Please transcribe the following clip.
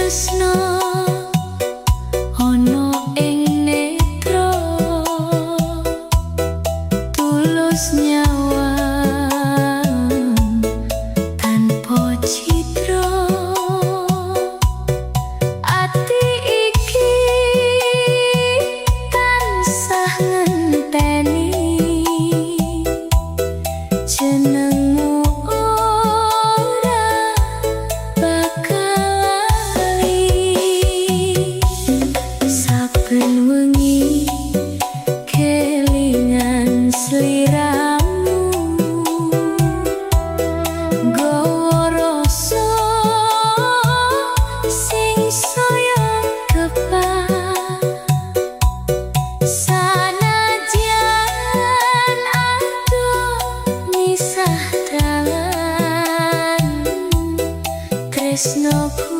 tresno ono ing netra tulus nyawang tanpa citra ati iki tansah ngenteni jenengmu ora bakal lali saben wengi kelingan sliramu nggawa rasa sing saya kepal sanajan adoh misah dalan tresnoku